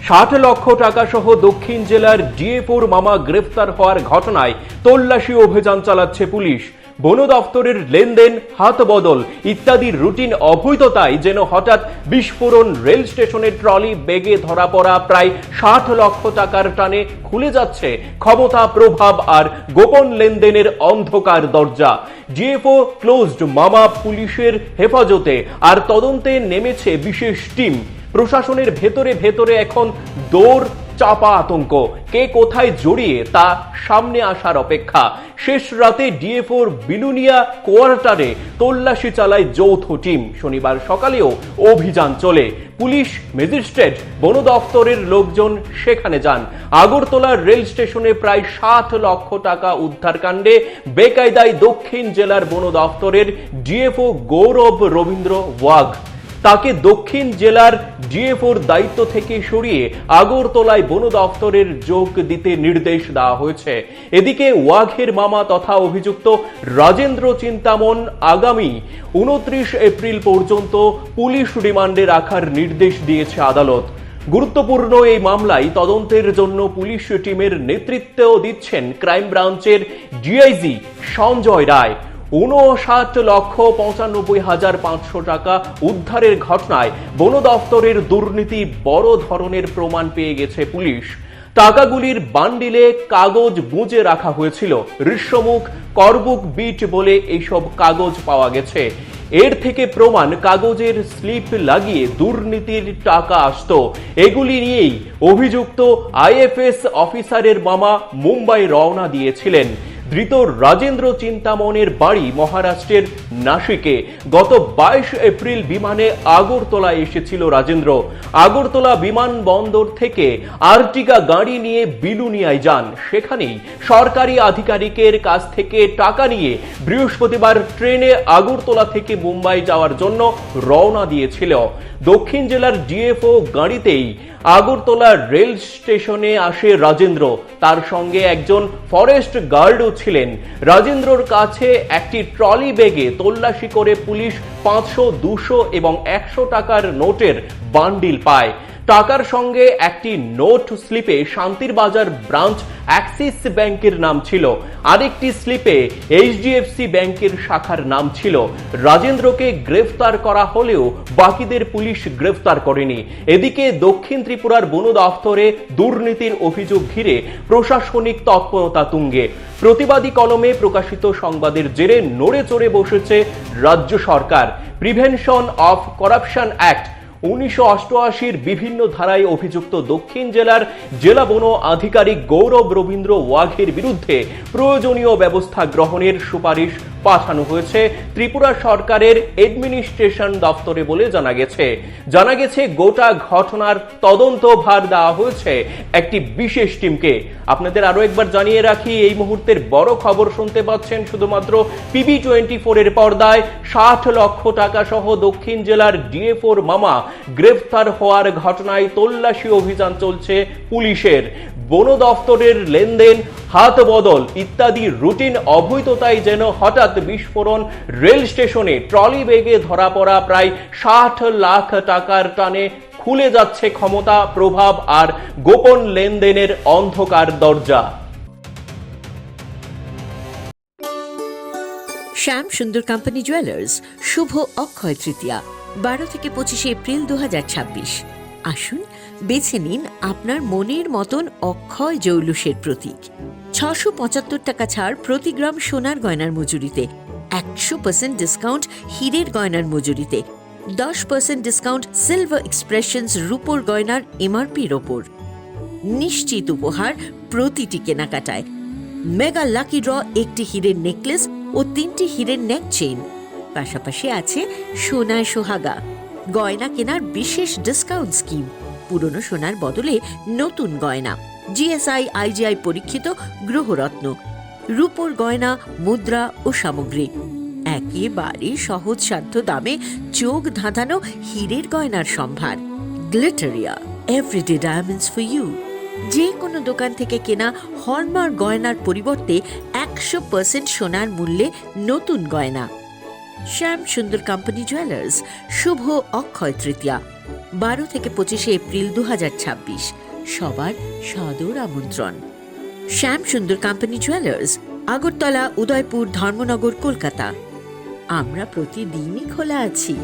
60 লক্ষ টাকা সহ দক্ষিণ জেলার ডিএফওর মামা গ্রেফতার হওয়ার ঘটনায় তল্লাশি অভিযান চালাচ্ছে পুলিশ। বন দফতরের লেনদেন, হাত বদল ইত্যাদির রুটিন অবৈধতায় যেন হঠাৎ বিস্ফোরণ। রেল স্টেশনের ট্রলি বেগে ধরা পড়া প্রায় 60 লক্ষ টাকার টানে খুলে যাচ্ছে ক্ষমতা, প্রভাব আর গোপন লেনদেনের অন্ধকার দরজা। ডিএফও ক্লোজড, মামা পুলিশের হেফাজতে, আর তদন্তে নেমেছে বিশেষ টিম। প্রশাসনের ভেতরে ভেতরে এখন দৌড় চাপা আতঙ্ক, কে কোথায় জড়িয়ে তা সামনে আসার অপেক্ষা। শেষ রাতে ডিএফওর বিলুনিয়া কোয়ার্টারে তল্লাশি চালায় যৌথ টিম। শনিবার সকালেও অভিযান চলে। পুলিশ, ম্যাজিস্ট্রেট, বন দফতরের লোকজন সেখানে যান। আগরতলার রেল স্টেশনে প্রায় 60 লক্ষ টাকা উদ্ধারকাণ্ডে বেকায়দায় দক্ষিণ জেলার বন দফতরের ডিএফও গৌরব রবীন্দ্র ওয়াঘ। তাকে দক্ষিণ জেলার ডিএফওর দায়িত্ব থেকে সরিয়ে আগরতলায় বন দফতরের যোগ দিতে নির্দেশ দেওয়া হয়েছে। এদিকে ওয়াঘের মামা তথা অভিযুক্ত রাজেন্দ্র চিন্তামন আগামী 29 এপ্রিল পর্যন্ত পুলিশ রিমান্ডে রাখার নির্দেশ দিয়েছে আদালত। গুরুত্বপূর্ণ এই মামলায় তদন্তের জন্য পুলিশ টিমের নেতৃত্ব দিচ্ছেন ক্রাইম ব্রাঞ্চের ডিআইজি সঞ্জয় রায়। 59,95,500 টাকা উদ্ধারের ঘটনায় বন দফতরের দুর্নীতি বড় ধরনের প্রমাণ পেয়ে গেছে পুলিশ। টাকাগুলির বান্ডিলে কাগজ গুঁজে রাখা হয়েছিল। ঋষ্যমুখ, করবুক বিট বলে এইসব কাগজ পাওয়া গেছে। এর থেকে প্রমাণ, কাগজের স্লিপ লাগিয়ে দুর্নীতির টাকা আসতো। এগুলি নিয়েই অভিযুক্ত আইএফএস অফিসারের মামা মুম্বাই রওনা দিয়েছিলেন। ধৃত রাজেন্দ্র চিন্তামনের বাড়ি মহারাষ্ট্রের নাসিকে। গত 22 এপ্রিল বিমানে আগরতলা এসেছিল রাজেন্দ্র। আগরতলা বিমানবন্দর থেকে আর্টিকা গাড়ি নিয়ে বিলুনিয়ায় যান। সেখানেই সরকারি আধিকারিকের কাছ থেকে টাকা নিয়ে বৃহস্পতিবার ট্রেনে আগরতলা থেকে মুম্বাই যাওয়ার জন্য রওনা দিয়েছিল। দক্ষিণ জেলার ডিএফও গাড়িতেই আগরতলা রেল স্টেশনে আসে রাজেন্দ্র। তার সঙ্গে একজন ফরেস্ট গার্ডও ছিলেন। রাজেন্দ্রর কাছে একটি ট্রলি ব্যাগে তল্লাশি করে পুলিশ 500, 200 এবং 100 টাকার নোটের বান্ডিল পায়। টাকার সঙ্গে একটি নোট স্লিপে শান্তির বাজার ব্রাঞ্চ অ্যাক্সিস ব্যাংকের নাম ছিল। আরেকটি স্লিপে এইচডিএফসি ব্যাংকের শাখার নাম ছিল। রাজেন্দ্রকে গ্রেফতার করা হলেও বাকিদের পুলিশ গ্রেফতার করেনি। এদিকে দক্ষিণ ত্রিপুরার বন দফতরে দুর্নীতির অভিযোগ ঘিরে প্রশাসনিক তৎপরতা তুঙ্গে। প্রতিবাদী কলমে প্রকাশিত সংবাদের জেরে নড়ে চড়ে বসেছে রাজ্য সরকার। প্রিভেনশন অফ করাপশন অ্যাক্ট 1988 বিভিন্ন ধারায় অভিযুক্ত দক্ষিণ জেলার জেলা বন আধিকারিক গৌরব রবীন্দ্র ওয়াঘের বিরুদ্ধে প্রয়োজনীয় ব্যবস্থা গ্রহণের সুপারিশ পাঠানো হয়েছে ত্রিপুরা সরকারের অ্যাডমিনিস্ট্রেশন দপ্তরে বলে জানা গেছে গোটা ঘটনার তদন্ত ভার দেওয়া হয়েছে একটি বিশেষ টিমকে। আপনাদের আরো একবার জানিয়ে রাখি, এই মুহূর্তের বড় খবর শুনতে পাচ্ছেন শুধুমাত্র PB24 এর পর্দায়। 60 লক্ষ টাকা সহ দক্ষিণ জেলার ডিএফওর মামা গ্রেফতার হওয়ার ঘটনায় তল্লাশি অভিযান চলছে পুলিশের। বন দফতরের লেনদেন, হাত বদল ইত্যাদি রুটিন অবৈধতায় যেন হঠাৎ বিস্ফোরণ। রেল স্টেশনে ট্রলি বেগে ধরা পড়া প্রায় 60 লাখ টাকার টানে খুলে যাচ্ছে ক্ষমতা, প্রভাব আর গোপন লেনদেনের অন্ধকার দরজা। শ্যাম সুন্দর কোম্পানি জুয়েলার্স শুভ অক্ষয় তৃতীয়া 12 থেকে 25 এপ্রিল 2026। আসুন বেছে নিন আপনার মনের মতন অক্ষয় জৌলুসের প্রতীক। 675 টাকা ছাড় প্রতি গ্রাম সোনার গয়নার মজুরিতে, 100% ডিসকাউন্ট হীরের গয়নার মজুরিতে, 10% ডিসকাউন্ট সিলভার এক্সপ্রেশনস রূপোর গয়নার এমআরপির ওপর। নিশ্চিত উপহার প্রতিটি কেনাকাটায়। মেগা লাকি ড্র, একটি হীরের নেকলেস ও 3টি হীরের নেক চেইন। পাশাপাশি আছে সোনায় সোহাগা। গয়না কেনার বিশেষ ডিসকাউন্ট স্কিম। পুরনো সোনার বদলে নতুন গয়না। জিএসআই আইজিআই পরীক্ষিত গ্রহরত্ন, রূপোর গয়না, মুদ্রা ও সামগ্রী। একেবারে সহজসাধ্য দামে চোখ ধাঁধানো হীরের গয়নার সম্ভার। Glitteria, everyday diamonds for you. যে কোনো দোকান থেকে কেনা হলমার্ক গয়নার পরিবর্তে 100% সোনার মূল্যে নতুন গয়না। শ্যাম সুন্দর কোম্পানি জুয়েলার্স শুভ অক্ষয় তৃতীয়া 12 থেকে 25 এপ্রিল 2026। সবার সাদর আমন্ত্রণ। শ্যাম সুন্দর কোম্পানি জুয়েলার্স, আগরতলা, উদয়পুর, ধর্মনগর, কলকাতা। আমরা প্রতিদিনই খোলা আছি।